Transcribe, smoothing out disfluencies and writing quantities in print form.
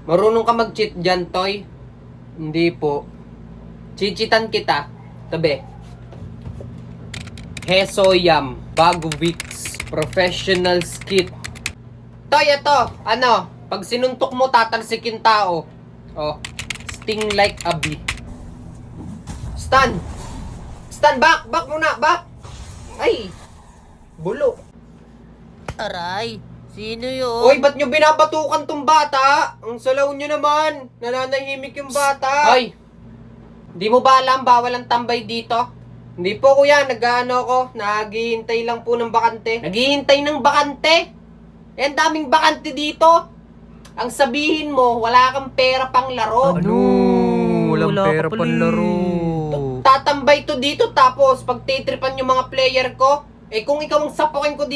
Marunong ka mag-cheat dyan, Toy? Hindi po. Chichitan kita. Tabi. Hesoyam. Bagovix. Professional skit. Toy, ito. Ano? Pag sinuntok mo, tatalsikin tao. Oh. Sting like a bee. Stun. Stun, back. Back muna, back. Ay. Bulo. Aray, sino yun? Hoy, ba't nyo binabatukan tong bata? Ang salaw nyo naman. Nananahimik yung bata. Hoy, di mo ba alam bawal ang tambay dito? Hindi po kuya, nag-ano ko. Naghihintay lang po ng bakante. Naghihintay ng bakante? Eh, ang daming bakante dito. Ang sabihin mo, wala kang pera pang laro. Ano? Walang Wala pera ka pang pala. laro. Tatambay to dito tapos pag titripan yung mga player ko, eh kung ikaw ang sapukin ko dito,